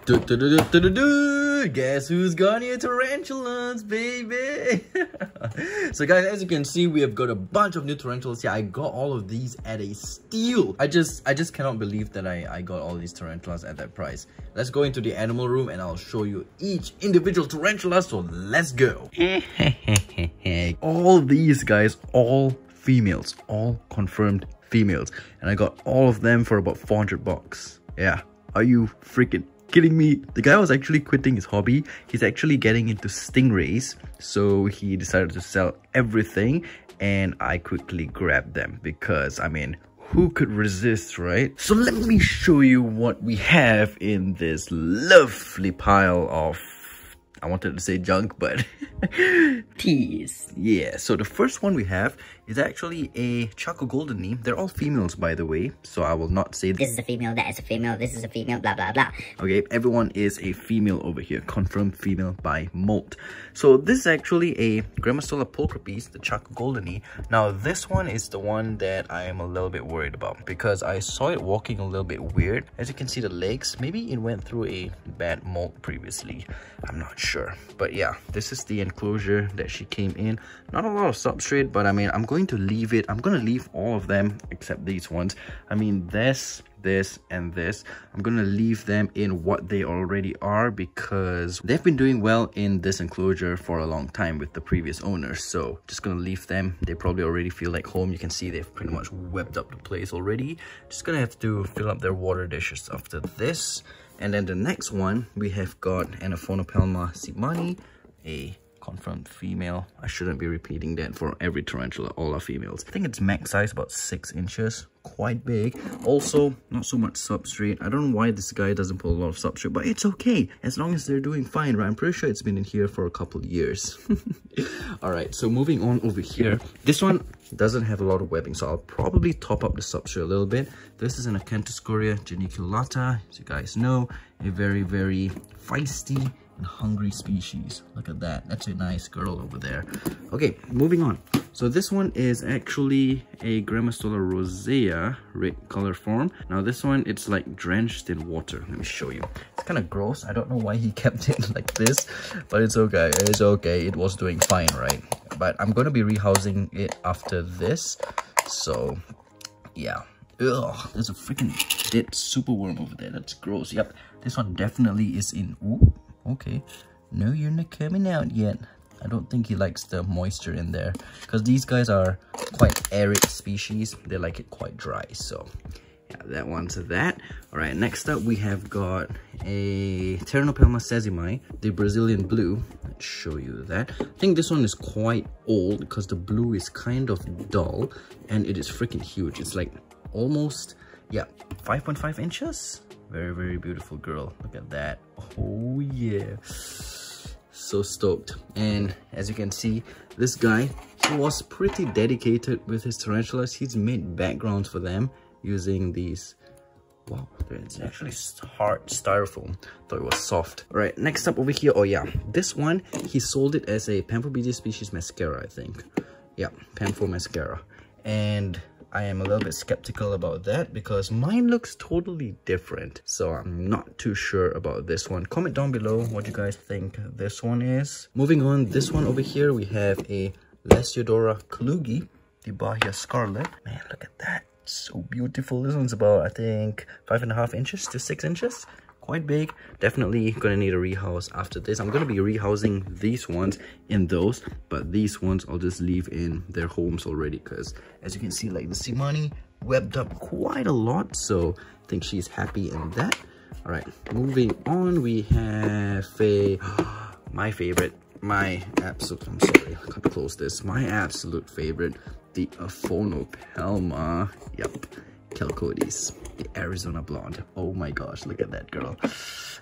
Guess who's got here? Tarantulas, baby! So guys, as you can see, we have got a bunch of new tarantulas here. I got all of these at a steal. I just cannot believe that I got all these tarantulas at that price. Let's go into the animal room and I'll show you each individual tarantula, so let's go. All these guys, all females, all confirmed females, and I got all of them for about 400 bucks. Yeah, are you freaking kidding me? The guy was actually quitting his hobby. He's actually getting into stingrays, so he decided to sell everything, and I quickly grabbed them because, I mean, who could resist, right? So let me show you what we have in this lovely pile of, I wanted to say junk, but teas. Yeah, so the first one we have is actually a Choco Goldeny. They're all females, by the way, so I will not say this is a female, that is a female, this is a female, blah blah blah. Okay, everyone is a female over here, confirmed female by molt. So this is actually a Grammostola pulchripes, the Choco Goldeny. Now this one is the one that I am a little bit worried about because I saw it walking a little bit weird. As you can see, the legs, maybe it went through a bad molt previously, I'm not sure. But yeah, this is the enclosure that she came in. Not a lot of substrate, but I mean, I'm going to leave it. I'm going to leave all of them except these ones. I mean, this, and this. I'm going to leave them in what they already are because they've been doing well in this enclosure for a long time with the previous owners. So just going to leave them. They probably already feel like home. You can see they've pretty much webbed up the place already. Just going to have to fill up their water dishes after this. And then the next one, we have got Anaphonopelma seepmani, a confirmed female. I shouldn't be repeating that for every tarantula, all are females. I think it's max size, about 6 inches, quite big. Also, not so much substrate. I don't know why this guy doesn't put a lot of substrate, but it's okay, as long as they're doing fine, right? I'm pretty sure it's been in here for a couple of years. Alright, so moving on over here. This one doesn't have a lot of webbing, so I'll probably top up the substrate a little bit. This is an Acanthoscoria geniculata, as you guys know, a very, very feisty and hungry species. Look at that, that's a nice girl over there. Okay, moving on. So this one is actually a Grammostola rosea, red color form. Now this one, it's like drenched in water. Let me show you. It's kind of gross. I don't know why he kept it like this, but it's okay. It's okay. It was doing fine, right? But I'm going to be rehousing it after this. So yeah. Ugh, there's a freaking dead superworm over there. That's gross. Yep, this one definitely is in. Ooh, okay. No, you're not coming out yet. I don't think he likes the moisture in there because these guys are quite arid species. They like it quite dry. So yeah, that one's that. All right, next up we have got a Taranopelma sazimi, the Brazilian blue. Let's show you that. I think this one is quite old because the blue is kind of dull and it is freaking huge. It's like almost, yeah, 5.5 inches. Very, very beautiful girl. Look at that. Oh yeah, so stoked. And as you can see, this guy, he was pretty dedicated with his tarantulas. He's made backgrounds for them using these. Wow, it's actually hard styrofoam. Thought it was soft. All right, next up over here. Oh yeah, this one, he sold it as a Pamphobedia species mascara, I think. Yeah, Pampho mascara. And I am a little bit skeptical about that because mine looks totally different. So I'm not too sure about this one. Comment down below what you guys think this one is. Moving on, this one over here, we have a Lasiodora Kalugi, the Bahia Scarlet. Man, look at that. So beautiful. This one's about, I think, 5.5 inches to 6 inches. Quite big. Definitely gonna need a rehouse after this. I'm gonna be rehousing these ones in those, but these ones I'll just leave in their homes already because as you can see, like the seepmani webbed up quite a lot, so I think she's happy in that. All right, moving on, we have a my favorite, my absolute, I'm sorry, I gotta close this, my absolute favorite, the Aphonopelma, yep, Chalcodes, the Arizona blonde. Oh my gosh, look at that girl.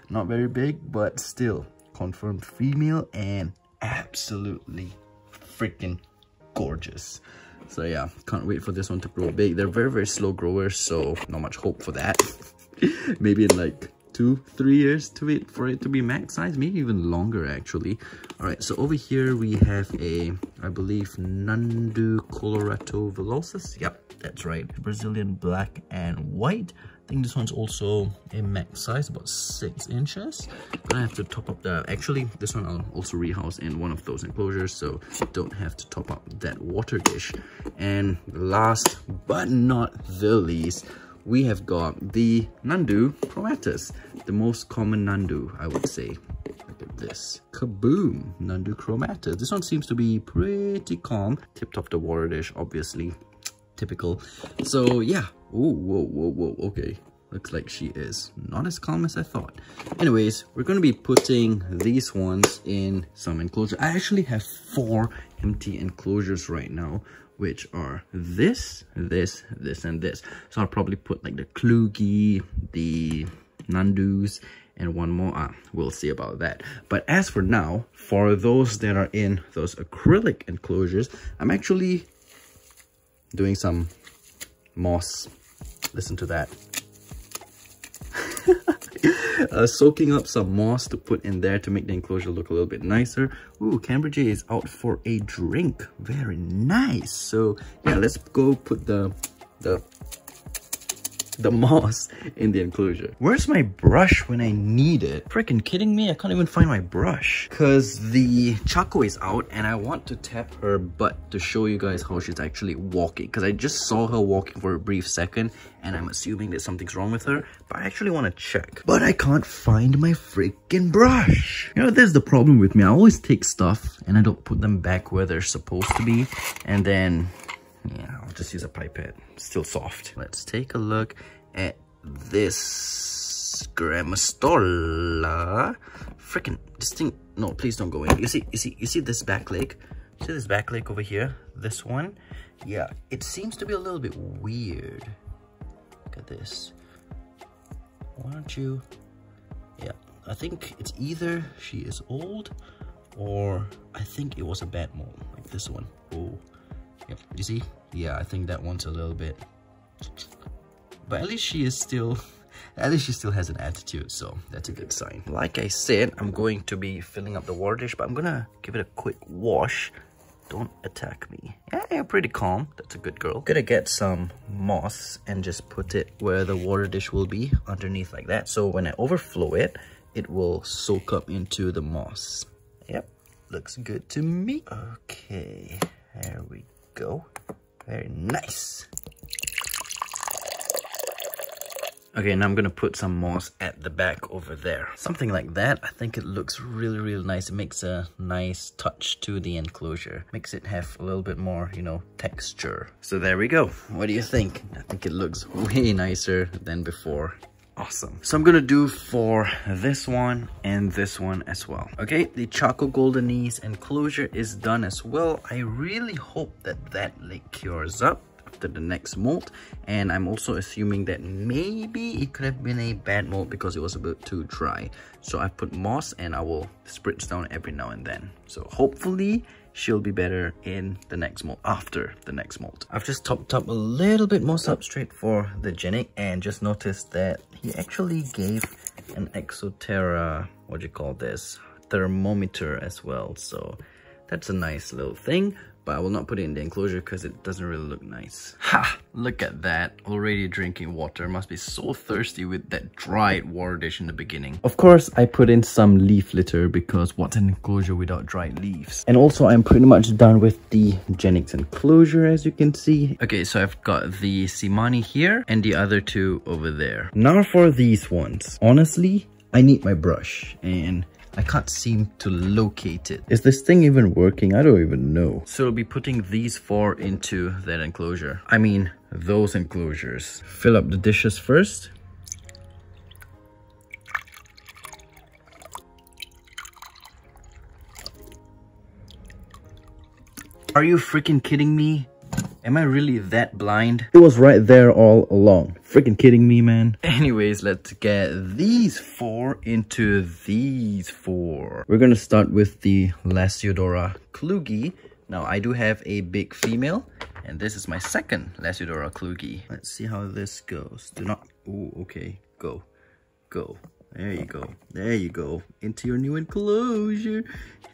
Not very big, but still confirmed female and absolutely freaking gorgeous. So yeah, can't wait for this one to grow big. They're very, very slow growers, so not much hope for that. Maybe in like 2-3 years to wait for it to be max size, maybe even longer actually. All right, so over here we have a, I believe, Nandu Colorato Velocis. Yep, that's right, Brazilian black and white. I think this one's also a max size, about 6 inches. But I have to top up the... Actually, this one I'll also rehouse in one of those enclosures, so don't have to top up that water dish. And last but not the least, we have got the Nandu Chromatus, the most common Nandu, I would say. Look at this. Kaboom! Nandu Chromatus. This one seems to be pretty calm. Tipped off the water dish, obviously. Typical. So yeah. Ooh, whoa. Okay. Looks like she is not as calm as I thought. Anyways, we're going to be putting these ones in some enclosure. I actually have 4 empty enclosures right now, which are this, and this. So I'll probably put like the Klugi, the Nandus, and one more. We'll see about that. But as for now, for those that are in those acrylic enclosures, I'm actually doing some moss. Listen to that. Soaking up some moss to put in there to make the enclosure look a little bit nicer. Ooh, Cambridge is out for a drink. Very nice. So yeah, let's go put the moss in the enclosure. Where's my brush when I need it? Freaking kidding me? I can't even find my brush. Cause the Chaco is out and I want to tap her butt to show you guys how she's actually walking. Cause I just saw her walking for a brief second and I'm assuming that something's wrong with her. But I actually want to check. But I can't find my freaking brush. You know, there's the problem with me. I always take stuff and I don't put them back where they're supposed to be. And then... yeah, I'll just use a pipette. Still soft. Let's take a look at this Grammastola. Freaking, this thing. No, please don't go in. You see this back leg? See this back leg over here? This one? Yeah, it seems to be a little bit weird. Look at this. Why don't you? Yeah, I think it's either she is old or I think it was a bad mold, like this one. Oh. Yep, you see? Yeah, I think that one's a little bit... but at least she still has an attitude, so that's a good sign. Like I said, I'm going to be filling up the water dish, but I'm gonna give it a quick wash. Don't attack me. Yeah, you're pretty calm. That's a good girl. Gonna get some moss and just put it where the water dish will be, underneath like that. So when I overflow it, it will soak up into the moss. Yep, looks good to me. Okay, there we go. Very nice. Okay, now I'm gonna put some moss at the back over there. Something like that. I think it looks really nice. It makes a nice touch to the enclosure. Makes it have a little bit more, you know, texture. So there we go. What do you think? I think it looks way nicer than before. Awesome. So I'm gonna do for this one and this one as well. Okay, the Chaco Goldenese enclosure is done as well. I really hope that that like cures up after the next molt, and I'm also assuming that maybe it could have been a bad molt because it was a bit too dry. So I put moss and I will spritz down every now and then. So hopefully she'll be better in the next molt, after the next molt. I've just topped up a little bit more substrate for the Genic and just noticed that he actually gave an Exoterra, what do you call this, thermometer as well. So that's a nice little thing, but I will not put it in the enclosure because it doesn't really look nice. Ha! Look at that, already drinking water. Must be so thirsty with that dried water dish in the beginning. Of course, I put in some leaf litter because what's an enclosure without dried leaves? And also, I'm pretty much done with the Genix enclosure, as you can see. Okay, so I've got the Simani here and the other two over there. Now for these ones. Honestly, I need my brush and I can't seem to locate it. Is this thing even working? I don't even know. So I'll be putting these 4 into that enclosure. I mean, those enclosures. Fill up the dishes first. Are you freaking kidding me? Am I really that blind? It was right there all along. Freaking kidding me, man. Anyways, let's get these 4 into these 4. We're gonna start with the Lasiodora Klugi. Now, I do have a big female, and this is my second Lasiodora Klugi. Let's see how this goes. Do not... Ooh, okay. Go. Go. There you go. There you go. Into your new enclosure.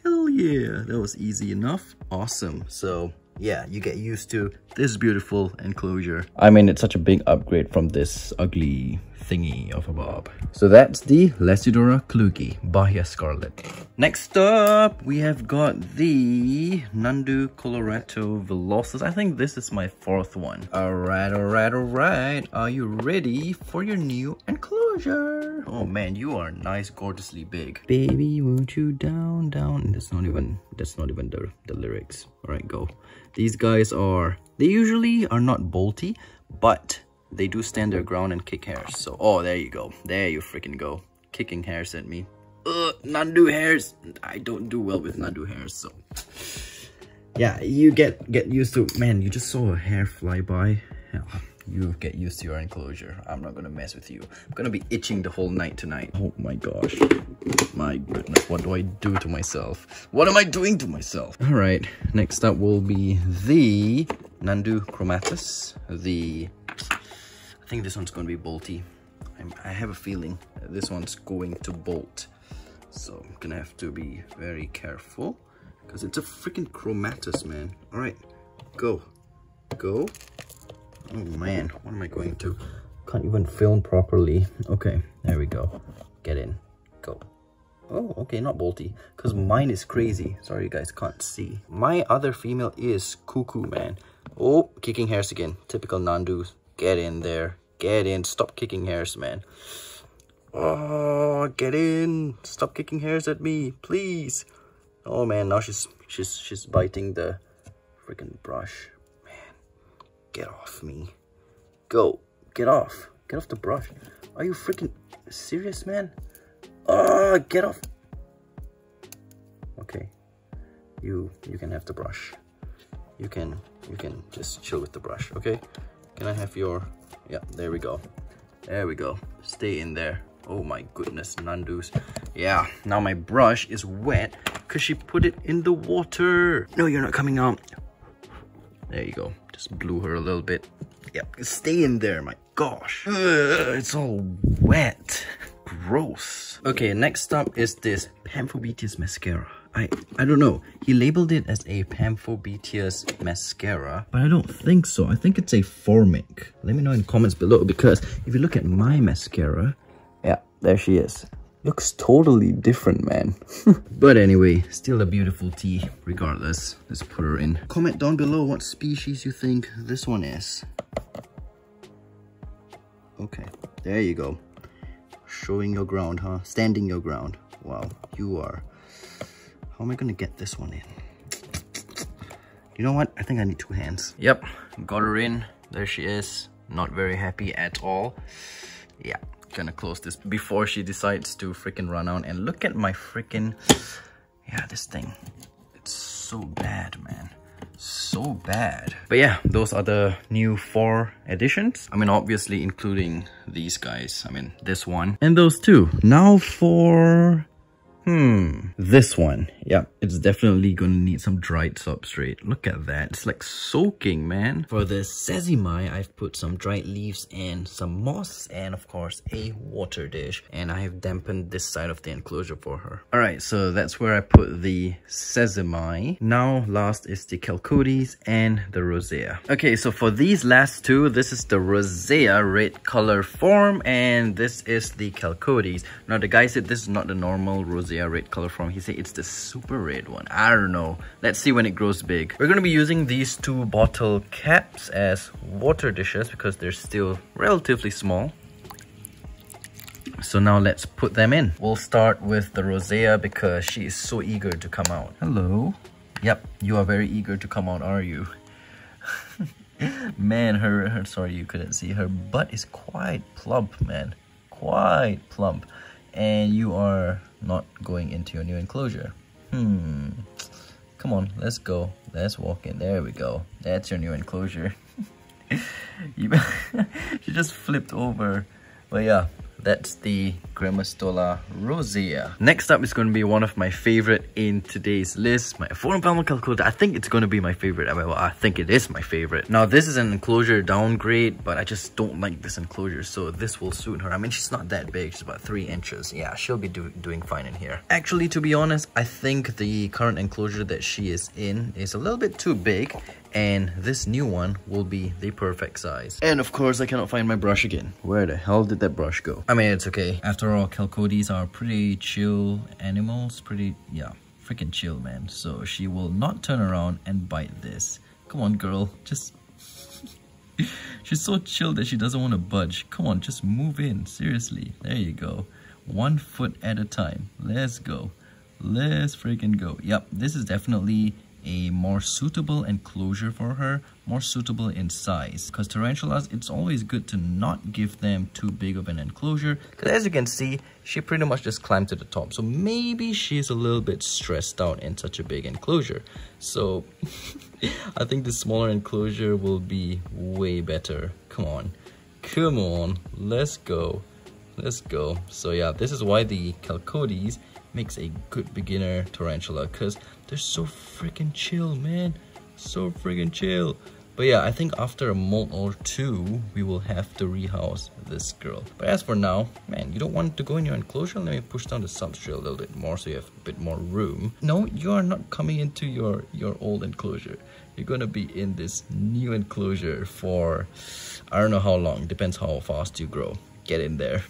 Hell yeah. That was easy enough. Awesome. So... yeah, you get used to this beautiful enclosure. I mean, it's such a big upgrade from this ugly thingy of a bob. So that's the Lesidora Klugi Bahia Scarlet. Next up, we have got the Nandu Colorato Velocis. I think this is my 4th one. Alright. Are you ready for your new enclosure? Oh man, you are nice, gorgeously big. Baby, won't you down? That's not even the lyrics. Alright, go. These guys they usually are not bolty, but they do stand their ground and kick hairs. So, oh, there you go. There you freaking go. Kicking hairs at me. Nandu hairs. I don't do well with Nandu hairs, so. Yeah, you get used to, man, you just saw a hair fly by. Yeah, you get used to your enclosure. I'm not gonna mess with you. I'm gonna be itching the whole night tonight. Oh my gosh. My goodness, what do I do to myself? What am I doing to myself? Alright, next up will be the Nandu Chromatus. I think this one's going to be bolty. I have a feeling this one's going to bolt. So I'm going to have to be very careful because it's a freaking Chromatus, man. All right, go. Oh man, what am I going to? Can't even film properly. Okay, there we go. Get in, go. Oh, okay, not bolty because mine is crazy. Sorry, you guys can't see. My other female is cuckoo, man. Oh, kicking hairs again. Typical Nandus. Get in there. Get in. Stop kicking hairs, man. Oh, get in. Stop kicking hairs at me, please. Oh man, now she's biting the freaking brush. Man, get off me. Go. Get off. Get off the brush. Are you freaking serious, man? Oh, get off. Okay. You can have the brush. You can just chill with the brush, okay? Can I have your... Yeah, there we go. There we go. Stay in there. Oh my goodness, Nandus. Yeah, now my brush is wet because she put it in the water. No, you're not coming out. There you go. Just blew her a little bit. Yep, stay in there, my gosh. Ugh, it's all wet. Gross. Okay, next up is this Pamphobeteus mascara. I don't know. He labeled it as a Pamphobeteus mascara, but I don't think so. I think it's a formic. Let me know in the comments below, because if you look at my mascara, yeah, there she is. Looks totally different, man. But anyway, still a beautiful tea, regardless. Let's put her in. Comment down below what species you think this one is. Okay, there you go. Showing your ground, huh? Standing your ground. Wow, you are. How am I gonna get this one in? You know what? I think I need 2 hands. Yep, got her in. There she is. Not very happy at all. Yeah, gonna close this before she decides to freaking run out. And look at my freaking... Yeah, this thing. It's so bad, man. So bad. But yeah, those are the new 4 additions. I mean, obviously including these guys. I mean, this one. And those 2. Now for... this one. Yeah, it's definitely gonna need some dried substrate. Look at that. It's like soaking, man. For the sesame, I've put some dried leaves and some moss and of course a water dish. And I have dampened this side of the enclosure for her. Alright, so that's where I put the sesame. Now last is the Chalcodes and the Rosea. Okay, so for these last 2, this is the Rosea red color form and this is the Chalcodes. Now the guy said this is not the normal Rosea red color form. He said it's the super red one. I don't know. Let's see when it grows big. We're going to be using these 2 bottle caps as water dishes because they're still relatively small. So now let's put them in. We'll start with the Rosea because she is so eager to come out. Hello. Yep, you are very eager to come out, are you? Man, her sorry you couldn't see. Her butt is quite plump, man. Quite plump. And you are not going into your new enclosure. Come on, let's go. Let's walk in. There we go. That's your new enclosure. She just flipped over. But yeah, that's the Grammostola rosea. Next up is going to be one of my favorite in today's list, my Forum Calculator. I think it's going to be my favorite. Well, I think it is my favorite. Now, this is an enclosure downgrade, but I just don't like this enclosure, so this will suit her. I mean, she's not that big. She's about 3 inches. Yeah, she'll be doing fine in here. Actually, to be honest, I think the current enclosure that she is in is a little bit too big, And this new one will be the perfect size. And of course, I cannot find my brush again. Where the hell did that brush go? I mean, it's okay. After all, Chalcodes are pretty chill animals. Pretty, yeah, freaking chill, man. So she will not turn around and bite this. Come on, girl. Just... She's so chill that she doesn't want to budge. Come on, just move in. Seriously. There you go. 1 foot at a time. Let's go. Let's freaking go. Yep, this is definitely a more suitable enclosure for her, more suitable in size, because tarantulas, it's always good to not give them too big of an enclosure, because as you can see, she pretty much just climbed to the top, so maybe she's a little bit stressed out in such a big enclosure. So I think the smaller enclosure will be way better. Come on, let's go. So yeah, this is why the Chalcodes makes a good beginner tarantula, because they're so freaking chill, man. So freaking chill. But yeah, I think after a molt or two, we will have to rehouse this girl. But as for now, man, you don't want to go in your enclosure? Let me push down the substrate a little bit more so you have a bit more room. No, you are not coming into your old enclosure. You're gonna be in this new enclosure for, I don't know how long. Depends how fast you grow. Get in there.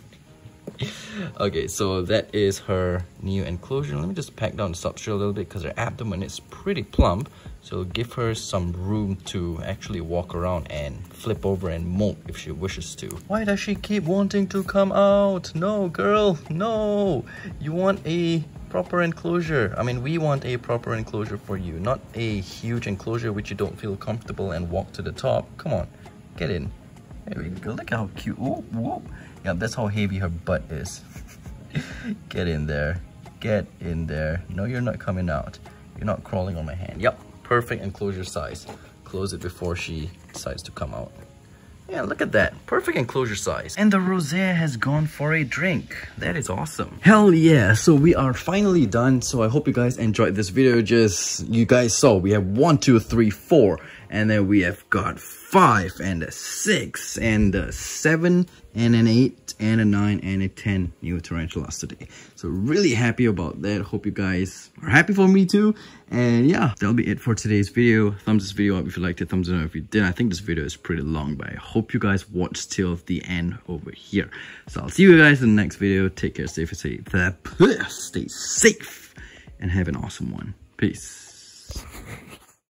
Okay, so that is her new enclosure. Let me just pack down the substrate a little bit because her abdomen is pretty plump, so give her some room to actually walk around and flip over and molt if she wishes to. Why does she keep wanting to come out? No, girl, no. You want a proper enclosure. I mean, we want a proper enclosure for you, not a huge enclosure which you don't feel comfortable and walk to the top. Come on, get in. There we go. Look how cute. Whoop, whoop. Yeah, that's how heavy her butt is. Get in there. Get in there. No, you're not coming out. You're not crawling on my hand. Yep, perfect enclosure size. Close it before she decides to come out. Yeah, look at that. Perfect enclosure size. And the rosé has gone for a drink. That is awesome. Hell yeah. So we are finally done. So I hope you guys enjoyed this video. Just, you guys saw we have 1, 2, 3, 4. And then we have got 5 and a 6 and a 7 and an 8 and a 9 and a 10 new tarantulas today. So really happy about that. Hope you guys are happy for me too. And yeah, that'll be it for today's video. Thumbs this video up if you liked it, thumbs it up if you didn't. I think this video is pretty long, but I hope you guys watched till the end over here. So I'll see you guys in the next video. Take care, stay safe, and have an awesome one. Peace.